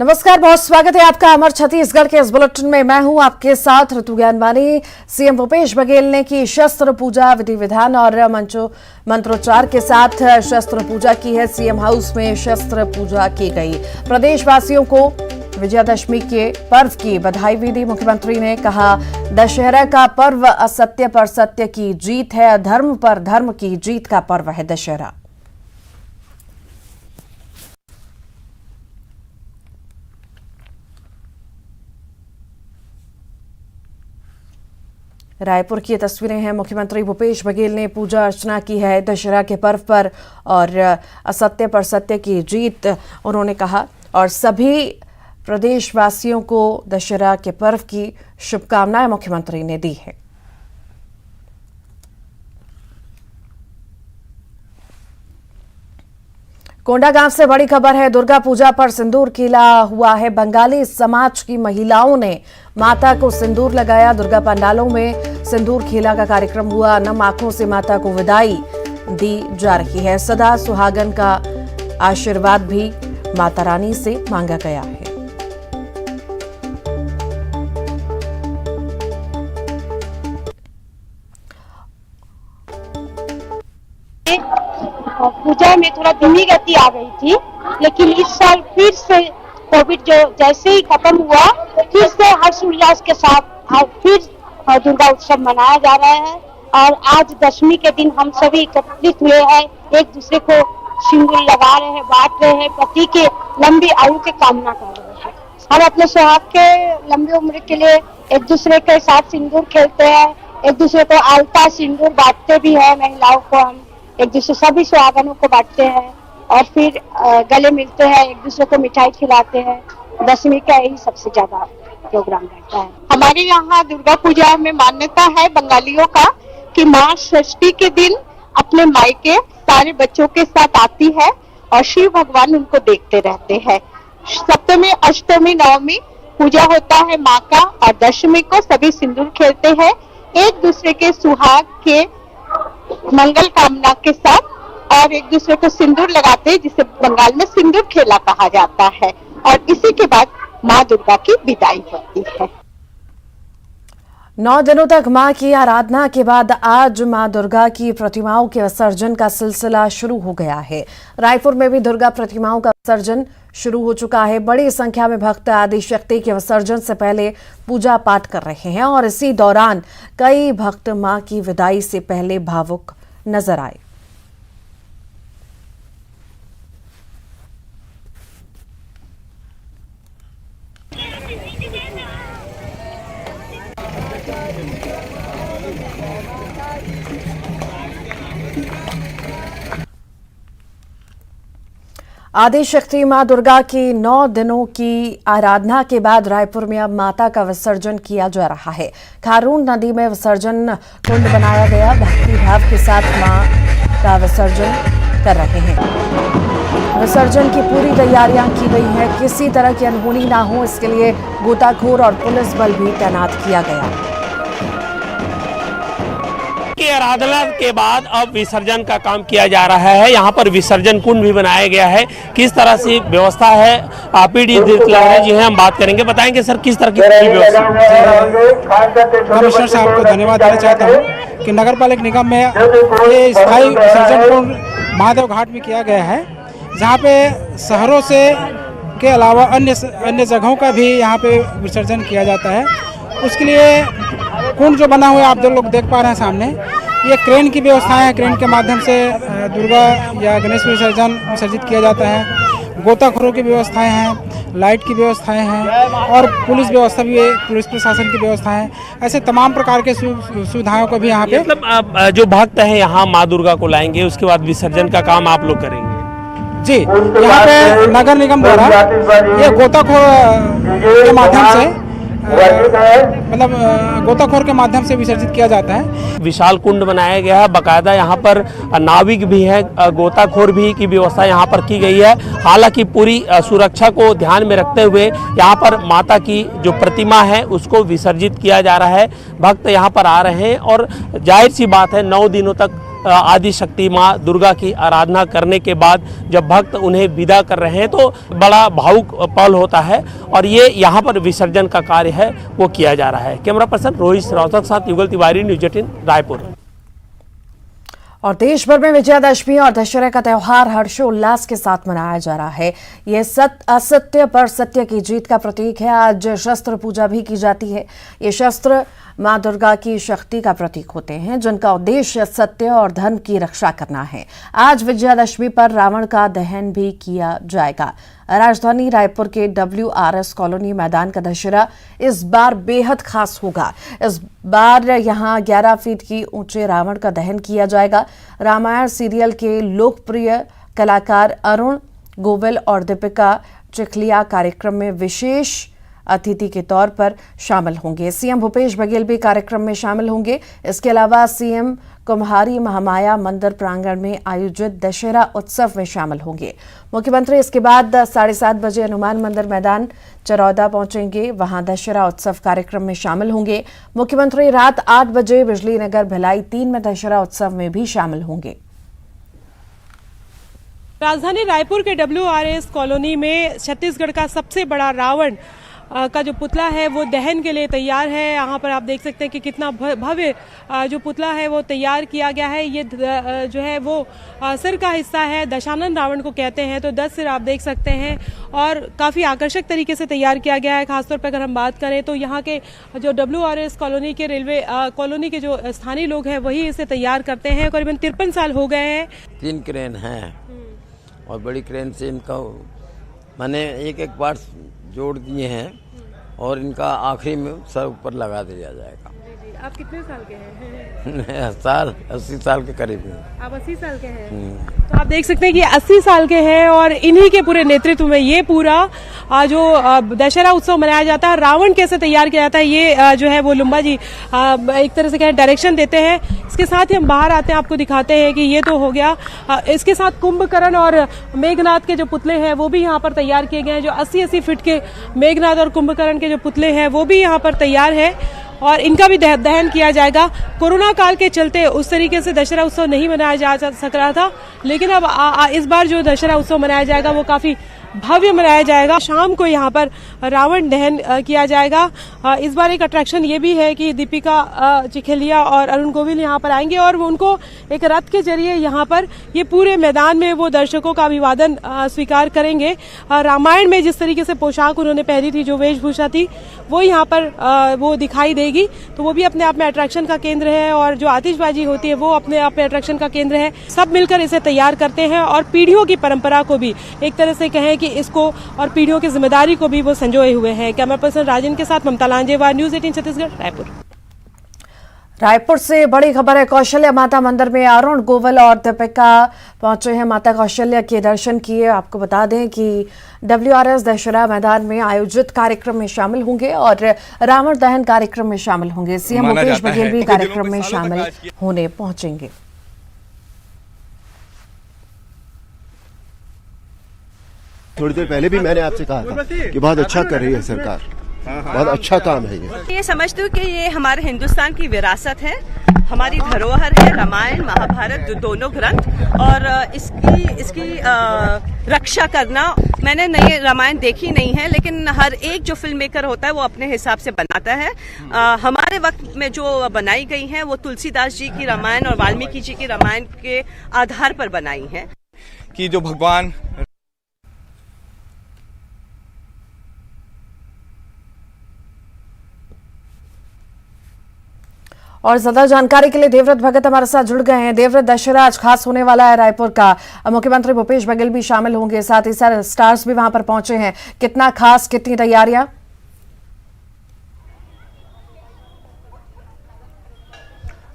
नमस्कार, बहुत स्वागत है आपका अमर छत्तीसगढ़ के इस बुलेटिन में। मैं हूं आपके साथ ऋतु ज्ञानवानी। सीएम भूपेश बघेल ने की शस्त्र पूजा, विधि विधान और मंत्रोच्चार के साथ शस्त्र पूजा की है। सीएम हाउस में शस्त्र पूजा की गई। प्रदेशवासियों को विजयादशमी के पर्व की बधाई भी दी। मुख्यमंत्री ने कहा, दशहरा का पर्व असत्य पर सत्य की जीत है, अधर्म पर धर्म की जीत का पर्व है दशहरा। रायपुर की तस्वीरें हैं। मुख्यमंत्री भूपेश बघेल ने पूजा अर्चना की है दशहरा के पर्व पर और असत्य पर सत्य की जीत उन्होंने कहा, और सभी प्रदेशवासियों को दशहरा के पर्व की शुभकामनाएं मुख्यमंत्री ने दी है। कोंडागांव से बड़ी खबर है। दुर्गा पूजा पर सिंदूर खिला हुआ है। बंगाली समाज की महिलाओं ने माता को सिंदूर लगाया। दुर्गा पंडालों में सिंदूर खिला का कार्यक्रम हुआ। नम आंखों से माता को विदाई दी जा रही है। सदा सुहागन का आशीर्वाद भी माता रानी से मांगा गया है। पूजा में थोड़ा धीमी गति आ गई थी, लेकिन इस साल फिर से कोविड जो जैसे ही खत्म हुआ, फिर से हर्ष उल्लास के साथ फिर दुर्गा उत्सव मनाया जा रहा है। और आज दशमी के दिन हम सभी एकत्रित हुए हैं, एक दूसरे को सिंदूर लगा रहे हैं, बांट रहे हैं, पति के लंबी आयु की कामना कर रहे हैं। हम अपने सुहाग के लंबी उम्र के लिए एक दूसरे के साथ सिंदूर खेलते हैं, एक दूसरे को आलता सिंदूर बांटते भी है। महिलाओं को हम एक दूसरे सभी सुहागनों को बांटते हैं और फिर गले मिलते हैं, एक दूसरे को मिठाई खिलाते हैं। दशमी का यही सबसे ज्यादा प्रोग्राम रहता है। हमारे यहाँ दुर्गा पूजा में मान्यता है बंगालियों का कि माँ षष्ठी के दिन अपने मायके सारे बच्चों के साथ आती है और शिव भगवान उनको देखते रहते हैं। सप्तमी, अष्टमी, नवमी पूजा होता है माँ का, और दशमी को सभी सिंदूर खेलते हैं एक दूसरे के सुहाग के मंगल कामना के साथ, और एक दूसरे को सिंदूर लगाते हैं, जिसे बंगाल में सिंदूर खेला कहा जाता है। और इसी के बाद माँ दुर्गा की विदाई होती है। 9 दिनों तक मां की आराधना के बाद आज मां दुर्गा की प्रतिमाओं के विसर्जन का सिलसिला शुरू हो गया है। रायपुर में भी दुर्गा प्रतिमाओं का विसर्जन शुरू हो चुका है। बड़ी संख्या में भक्त आदिशक्ति के विसर्जन से पहले पूजा पाठ कर रहे हैं और इसी दौरान कई भक्त मां की विदाई से पहले भावुक नजर आए। आदिशक्ति मां दुर्गा की 9 दिनों की आराधना के बाद रायपुर में अब माता का विसर्जन किया जा रहा है। खारून नदी में विसर्जन कुंड बनाया गया। भक्ति भाव के साथ मां का विसर्जन कर रहे हैं। विसर्जन की पूरी तैयारियां की गई हैं। किसी तरह की अनहोनी ना हो, इसके लिए गोताखोर और पुलिस बल भी तैनात किया गया है। आराधना के बाद अब विसर्जन का काम किया जा रहा है। यहाँ पर विसर्जन कुंड भी बनाया गया है। किस तरह से व्यवस्था है, पीडी जी हैं, हम बात करेंगे। बताएंगे सर, किस तरह की व्यवस्था? कमिश्नर साहब को धन्यवाद देना चाहता हूँ कि नगर पालिका निगम में ये स्थायी विसर्जन कुंड महादेव घाट में किया गया है, जहाँ पे शहरों से के अलावा अन्य जगहों का भी यहाँ पे विसर्जन किया जाता है। उसके लिए कुंड जो बना हुआ है, आप जो लोग देख पा रहे हैं सामने, ये क्रेन की व्यवस्था है। क्रेन के माध्यम से दुर्गा या गणेश विसर्जित किया जाता है। गोताखोरों की व्यवस्थाएं हैं, लाइट की व्यवस्थाएं हैं और पुलिस व्यवस्था भी है, पुलिस प्रशासन की व्यवस्था है। ऐसे तमाम प्रकार के सुविधाओं को भी यहाँ पे, मतलब जो भक्त हैं यहाँ माँ दुर्गा को लाएंगे, उसके बाद विसर्जन का काम आप लोग करेंगे? जी, यहाँ पे नगर निगम द्वारा ये गोताखोर के माध्यम से गोताखोर के माध्यम से विसर्जित किया जाता है। विशाल कुंड बनाया गया है, बाकायदा यहाँ पर नाविक भी है, गोताखोर भी की व्यवस्था यहाँ पर की गई है। हालांकि पूरी सुरक्षा को ध्यान में रखते हुए यहाँ पर माता की जो प्रतिमा है उसको विसर्जित किया जा रहा है। भक्त यहाँ पर आ रहे हैं और जाहिर सी बात है 9 दिनों तक आदि शक्ति माँ दुर्गा की आराधना करने के बाद जब भक्त उन्हें विदा कर रहे हैं तो बड़ा भावुक पल होता है और ये यहाँ पर विसर्जन का कार्य है वो किया जा रहा है। कैमरा पर्सन रोहित श्रीवास्तव के साथ युगल तिवारी, न्यूज़ 18 रायपुर। और देश भर में विजयादशमी और दशहरे का त्योहार हर्षोल्लास के साथ मनाया जा रहा है। ये असत्य पर सत्य की जीत का प्रतीक है। आज शस्त्र पूजा भी की जाती है। ये शस्त्र मां दुर्गा की शक्ति का प्रतीक होते हैं जिनका उद्देश्य सत्य और धर्म की रक्षा करना है। आज विजयादशमी पर रावण का दहन भी किया जाएगा। राजधानी रायपुर के WRS कॉलोनी मैदान का दशहरा इस बार बेहद खास होगा। इस बार यहां 11 फीट की ऊंचे रावण का दहन किया जाएगा। रामायण सीरियल के लोकप्रिय कलाकार अरुण गोविल और दीपिका चिखलिया कार्यक्रम में विशेष अतिथि के तौर पर शामिल होंगे। सीएम भूपेश बघेल भी कार्यक्रम में शामिल होंगे। इसके अलावा सीएम कुम्हारी महामाया मंदिर प्रांगण में आयोजित दशहरा उत्सव में शामिल होंगे। मुख्यमंत्री इसके बाद 7:30 बजे हनुमान मंदिर मैदान चरौदा पहुंचेंगे। वहां दशहरा उत्सव कार्यक्रम में शामिल होंगे। मुख्यमंत्री रात 8 बजे बिजली नगर भिलाई 3 में दशहरा उत्सव में भी शामिल होंगे। राजधानी रायपुर के WRS कॉलोनी में छत्तीसगढ़ का सबसे बड़ा रावण का जो पुतला है वो दहन के लिए तैयार है। यहाँ पर आप देख सकते हैं कि कितना भव्य जो पुतला है वो तैयार किया गया है। ये जो है वो सिर का हिस्सा है, दशानन रावण को कहते हैं। तो 10 सिर आप देख सकते हैं और काफ़ी आकर्षक तरीके से तैयार किया गया है। खासतौर पर अगर हम बात करें तो यहाँ के जो WRS कॉलोनी के रेलवे कॉलोनी के जो स्थानीय लोग हैं वही इसे तैयार करते हैं। करीबन 53 साल हो गए हैं। 3 क्रेन हैं और बड़ी क्रेन से इनका मैंने एक पार्ट जोड़ दिए हैं और इनका आखिरी में सर ऊपर लगा दिया जाएगा। आप कितने साल के हैं? 80 साल के करीब हैं। आप 80 साल के हैं। तो आप देख सकते हैं कि 80 साल के हैं और इन्हीं के पूरे नेतृत्व में ये पूरा जो दशहरा उत्सव मनाया जाता है। रावण कैसे तैयार किया जाता है ये जो है वो लुम्बा जी एक तरह से क्या डायरेक्शन देते हैं। इसके साथ ही हम बाहर आते हैं, आपको दिखाते हैं कि ये तो हो गया। इसके साथ कुंभकर्ण और मेघनाथ के जो पुतले हैं वो भी यहाँ पर तैयार किए गए हैं। जो 80-80 फीट के मेघनाथ और कुंभकर्ण के जो पुतले हैं वो भी यहाँ पर तैयार है और इनका भी दहन किया जाएगा। कोरोना काल के चलते उस तरीके से दशहरा उत्सव नहीं मनाया जा सक रहा था, लेकिन अब इस बार जो दशहरा उत्सव मनाया जाएगा वो काफी भव्य मनाया जाएगा। शाम को यहाँ पर रावण दहन किया जाएगा। इस बार एक अट्रैक्शन ये भी है कि दीपिका चिखलिया और अरुण गोविल यहाँ पर आएंगे और वो उनको एक रथ के जरिए यहाँ पर ये पूरे मैदान में वो दर्शकों का अभिवादन स्वीकार करेंगे। रामायण में जिस तरीके से पोशाक उन्होंने पहनी थी, जो वेशभूषा थी, वो यहाँ पर वो दिखाई देगी। तो वो भी अपने आप में अट्रैक्शन का केंद्र है और जो आतिशबाजी होती है वो अपने आप में अट्रैक्शन का केंद्र है। सब मिलकर इसे तैयार करते हैं और पीढ़ियों की परंपरा को भी एक तरह से कहें कि इसको और पीढ़ियों की जिम्मेदारी को भी वो संजोए हुए हैं। कैमरा पर्सन राजन के साथ ममता लांजेवार, न्यूज़ 18 छत्तीसगढ़, रायपुर। रायपुर से बड़ी खबर है। कौशल्या माता मंदिर में अरुण गोविल और दीपिका पहुंचे हैं। माता कौशल्या के दर्शन किए। आपको बता दें कि WRS दशहरा मैदान में आयोजित कार्यक्रम में शामिल होंगे और रावण दहन कार्यक्रम में शामिल होंगे। सीएम भूपेश बघेल भी कार्यक्रम में शामिल होने पहुंचेंगे। थोड़ी देर पहले भी मैंने आपसे कहा था कि बहुत अच्छा कर रही है सरकार, बहुत अच्छा काम है ये समझती हूँ कि ये हमारे हिंदुस्तान की विरासत है, हमारी धरोहर है। रामायण महाभारत जो दोनों ग्रंथ और इसकी रक्षा करना। मैंने नई रामायण देखी नहीं है, लेकिन हर एक जो फिल्म मेकर होता है वो अपने हिसाब से बनाता है। हमारे वक्त में जो बनाई गई है वो तुलसीदास जी की रामायण और वाल्मीकि जी की रामायण के आधार पर बनाई है कि जो भगवान और ज्यादा जानकारी के लिए देवव्रत भगत हमारे साथ जुड़ गए हैं। देवव्रत, दशहरा आज खास होने वाला है रायपुर का। मुख्यमंत्री भूपेश बघेल भी शामिल होंगे, साथ ही सारे स्टार्स भी वहां पर पहुंचे हैं। कितना खास, कितनी तैयारियां?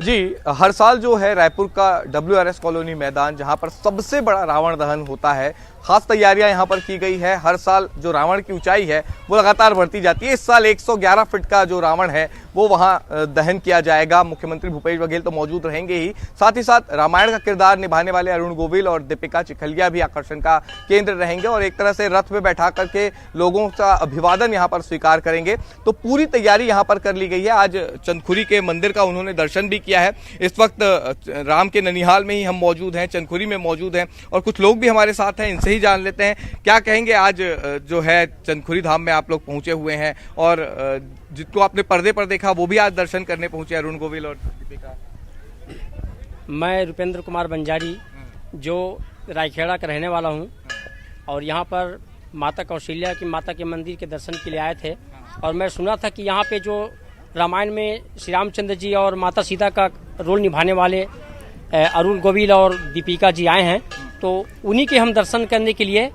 जी, हर साल जो है रायपुर का WRS कॉलोनी मैदान, जहां पर सबसे बड़ा रावण दहन होता है, खास तैयारियां यहां पर की गई है। हर साल जो रावण की ऊंचाई है वो लगातार बढ़ती जाती है। इस साल 111 फीट का जो रावण है वो वहां दहन किया जाएगा। मुख्यमंत्री भूपेश बघेल तो मौजूद रहेंगे ही, साथ ही साथ रामायण का किरदार निभाने वाले अरुण गोविल और दीपिका चिखलिया भी आकर्षण का केंद्र रहेंगे और एक तरह से रथ में बैठा करके लोगों का अभिवादन यहाँ पर स्वीकार करेंगे। तो पूरी तैयारी यहाँ पर कर ली गई है। आज चंदखुरी के मंदिर का उन्होंने दर्शन भी किया। किया है। इस वक्त राम के ननिहाल में ही हम मौजूद हैं, चंदखुरी में मौजूद हैं और कुछ लोग भी हमारे साथ हैं, इनसे ही जान लेते हैं क्या कहेंगे। आज जो है चंदखुरी धाम में आप लोग पहुंचे हुए हैं और जिसको आपने पर्दे पर देखा वो भी आज दर्शन करने पहुंचे, अरुण गोविल और दीपिका। मैं रुपेंद्र कुमार बंजारी जो रायखेड़ा का रहने वाला हूं और यहां पर माता कौशल्या की माता के मंदिर के दर्शन के लिए आए थे और मैं सुना था कि यहां पे जो रामायण में श्री रामचंद्र जी और माता सीता का रोल निभाने वाले अरुण गोविल और दीपिका जी आए हैं, तो उन्हीं के हम दर्शन करने के लिए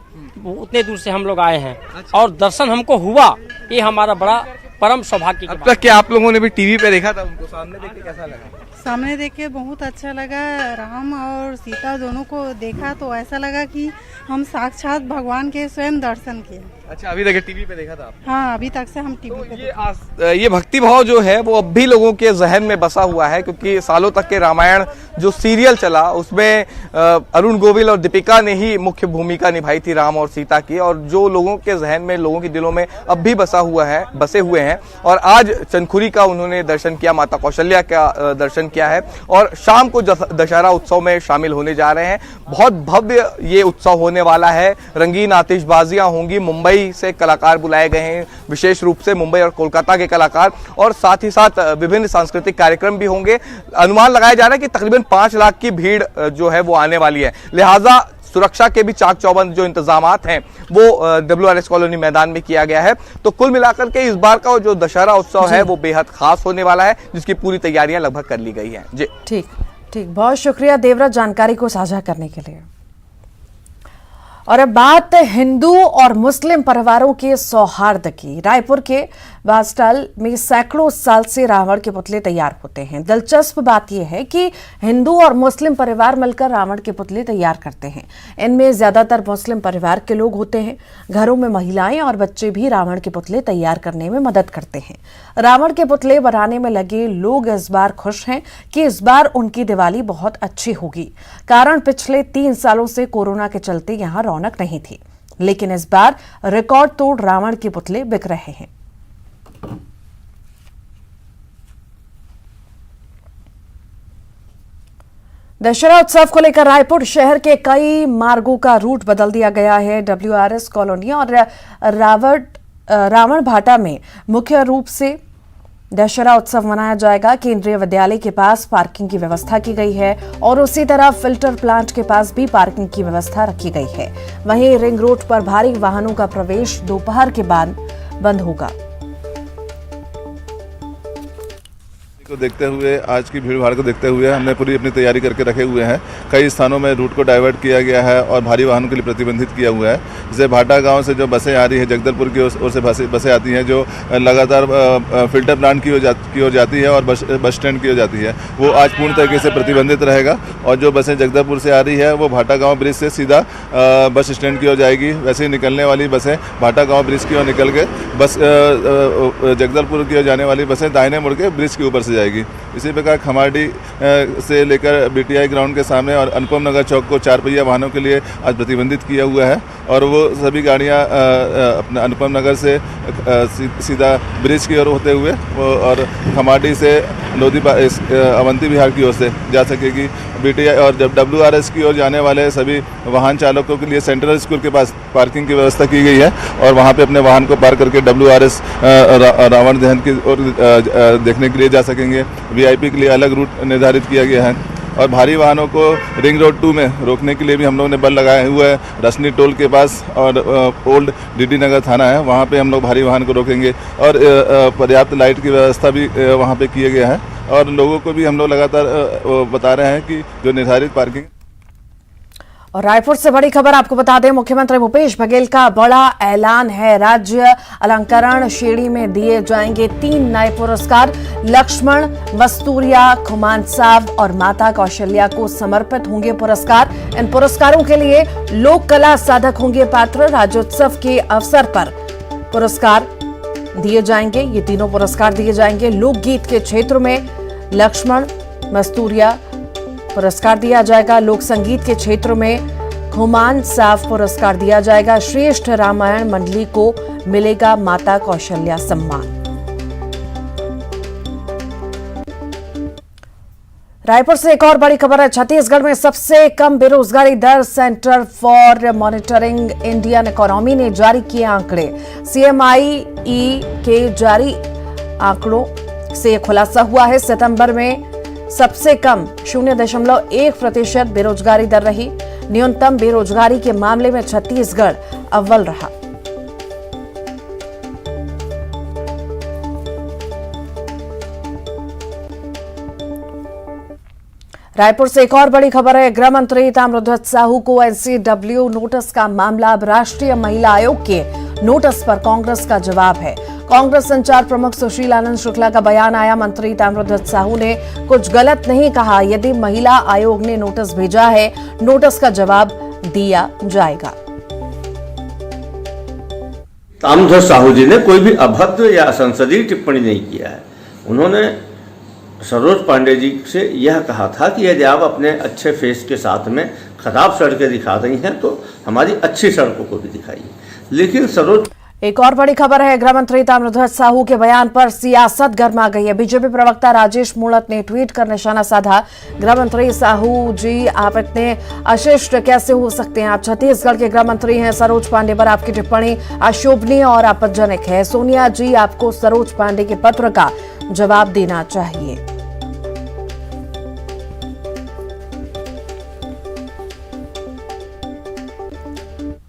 उतने दूर से हम लोग आए हैं और दर्शन हमको हुआ, ये हमारा बड़ा परम सौभाग्य। अब तक क्या आप लोगों ने भी टीवी पे देखा था उनको, सामने देख के कैसा लगा? सामने देख के बहुत अच्छा लगा। राम और सीता दोनों को देखा तो ऐसा लगा कि हम साक्षात भगवान के स्वयं दर्शन किए। अच्छा, अभी तक टीवी पे देखा था आप? हाँ, अभी तक से हम टीवी पे ये भक्ति भाव जो है वो अब भी लोगों के जहन में बसा हुआ है, क्योंकि सालों तक के रामायण जो सीरियल चला उसमें अरुण गोविल और दीपिका ने ही मुख्य भूमिका निभाई थी राम और सीता की, और जो लोगों के जहन में, लोगों के दिलों में अब भी बसे हुए हैं। और आज चंदखुरी का उन्होंने दर्शन किया, माता कौशल्या का दर्शन किया है और शाम को दशहरा उत्सव में शामिल होने जा रहे हैं। बहुत भव्य ये उत्सव होने वाला है, रंगीन आतिशबाजियां होंगी, मुंबई से कलाकार बुलाए गए हैं, विशेष रूप से मुंबई और कोलकाता के कलाकार, और साथ ही साथ विभिन्न सांस्कृतिक कार्यक्रम भी होंगे। अनुमान लगाया जा रहा है कि तकरीबन 5 लाख की भीड़ जो है वो आने वाली है, लिहाजा सुरक्षा के भी चाक चौबंद जो इंतजामात हैं वो WRS कॉलोनी मैदान में किया गया है। तो कुल मिलाकर के इस बार का जो दशहरा उत्सव है वो बेहद खास होने वाला है, जिसकी पूरी तैयारियां लगभग कर ली गई हैं। जी ठीक, बहुत शुक्रिया देवराज जानकारी को साझा करने के लिए। और अब बात हिंदू और मुस्लिम परिवारों के सौहार्द की। रायपुर के बास्टल में सैकड़ों साल से रावण के पुतले तैयार होते हैं। दिलचस्प बात यह है कि हिंदू और मुस्लिम परिवार मिलकर रावण के पुतले तैयार करते हैं। इनमें ज्यादातर मुस्लिम परिवार के लोग होते हैं। घरों में महिलाएं और बच्चे भी रावण के पुतले तैयार करने में मदद करते हैं। रावण के पुतले बनाने में लगे लोग इस बार खुश हैं कि इस बार उनकी दिवाली बहुत अच्छी होगी। कारण पिछले 3 सालों से कोरोना के चलते यहां रौनक नहीं थी, लेकिन इस बार रिकॉर्ड तोड़ रावण के पुतले बिक रहे हैं। दशहरा उत्सव को लेकर रायपुर शहर के कई मार्गों का रूट बदल दिया गया है। WRS कॉलोनी और रावण भाटा में मुख्य रूप से दशहरा उत्सव मनाया जाएगा। केंद्रीय विद्यालय के पास पार्किंग की व्यवस्था की गई है और उसी तरह फिल्टर प्लांट के पास भी पार्किंग की व्यवस्था रखी गई है। वहीं रिंग रोड पर भारी वाहनों का प्रवेश दोपहर के बाद बंद होगा। को देखते हुए, आज की भीड़ भाड़ को देखते हुए हमने पूरी अपनी तैयारी करके रखे हुए हैं। कई स्थानों में रूट को डाइवर्ट किया गया है और भारी वाहनों के लिए प्रतिबंधित किया हुआ है। जैसे भाटा गांव से जो बसें आ रही है, जगदलपुर की ओर से बसें आती हैं जो लगातार फिल्टर प्लांट की ओर जाती है और बस स्टैंड की ओर जाती है, वो आज पूर्ण तरीके से प्रतिबंधित रहेगा। और जो बसें जगदलपुर से आ रही है वो भाटा गाँव ब्रिज से सीधा बस स्टैंड की ओर जाएगी। वैसे ही निकलने वाली बसें भाटा गाँव ब्रिज की ओर निकल के जगदलपुर की ओर जाने वाली बसें दाहिने मुड़ के ब्रिज के ऊपर से जाएगी। इसी प्रकार खमाड़ी से लेकर BTI ग्राउंड के सामने और अनुपम नगर चौक को 4 पहिया वाहनों के लिए आज प्रतिबंधित किया हुआ है और वो सभी गाड़ियां अपना अनुपम नगर से सीधा ब्रिज की ओर होते हुए और खमाड़ी से लोधी अवंती विहार की ओर से जा सकेगी। BTI और WRS की ओर जाने वाले सभी वाहन चालकों के लिए सेंट्रल स्कूल के पास पार्किंग की व्यवस्था की गई है और वहां पे अपने वाहन को पार्क करके WRS रावण दहन की ओर देखने के लिए जा सकेंगे। VIP के लिए अलग रूट निर्धारित किया गया है और भारी वाहनों को रिंग रोड 2 में रोकने के लिए भी हम लोगों ने बल लगाया हुआ है। रसनी टोल के पास और ओल्ड DD नगर थाना है, वहाँ पे हम लोग भारी वाहन को रोकेंगे और पर्याप्त लाइट की व्यवस्था भी वहाँ पे किया गया है और लोगों को भी हम लोग लगातार बता रहे हैं कि जो निर्धारित पार्किंग। और रायपुर से बड़ी खबर आपको बता दें, मुख्यमंत्री भूपेश बघेल का बड़ा ऐलान है। राज्य अलंकरण श्रेणी में दिए जाएंगे 3 नए पुरस्कार। लक्ष्मण वस्तूरिया, खुमान साव और माता कौशल्या को समर्पित होंगे पुरस्कार। इन पुरस्कारों के लिए लोक कला साधक होंगे पात्र। राज्योत्सव के अवसर पर पुरस्कार दिए जाएंगे। ये तीनों पुरस्कार दिए जाएंगे। लोकगीत के क्षेत्र में लक्ष्मण वस्तूरिया पुरस्कार दिया जाएगा। लोक संगीत के क्षेत्र में खुमान साफ पुरस्कार दिया जाएगा। श्रेष्ठ रामायण मंडली को मिलेगा माता कौशल्या सम्मान। रायपुर से एक और बड़ी खबर है। छत्तीसगढ़ में सबसे कम बेरोजगारी दर Centre for Monitoring Indian Economy ने जारी किए आंकड़े। CMIE के जारी आंकड़ों से खुलासा हुआ है। सितंबर में सबसे कम 0.1% बेरोजगारी दर रही। न्यूनतम बेरोजगारी के मामले में छत्तीसगढ़ अव्वल रहा। रायपुर से एक और बड़ी खबर है। गृह मंत्री ताम्रध्वज साहू को NCW नोटिस का मामला। अब राष्ट्रीय महिला आयोग के नोटिस पर कांग्रेस का जवाब है। कांग्रेस संचार प्रमुख सुशील आनंद शुक्ला का बयान आया। मंत्री ताम्रध्वज साहू ने कुछ गलत नहीं कहा। यदि महिला आयोग ने नोटिस भेजा है, नोटिस का जवाब दिया जाएगा। ताम्रध्वज साहू जी ने कोई भी अभद्र या असंसदीय टिप्पणी नहीं किया है। उन्होंने सरोज पांडे जी से यह कहा था कि यदि आप अपने अच्छे फेस के साथ में खराब सड़कें दिखा रही हैं तो हमारी अच्छी सड़कों को भी दिखाइए। लेकिन सरोज एक और बड़ी खबर है। गृह मंत्री ताम्रध्वज साहू के बयान पर सियासत गर्मा गई है। बीजेपी प्रवक्ता राजेश मूणत ने ट्वीट कर निशाना साधा। गृह मंत्री साहू जी, आप इतने अशिष्ट कैसे हो सकते हैं? आप छत्तीसगढ़ के गृह मंत्री हैं। सरोज पांडे पर आपकी टिप्पणी अशोभनीय और आपत्तिजनक है। सोनिया जी, आपको सरोज पांडे के पत्र का जवाब देना चाहिए।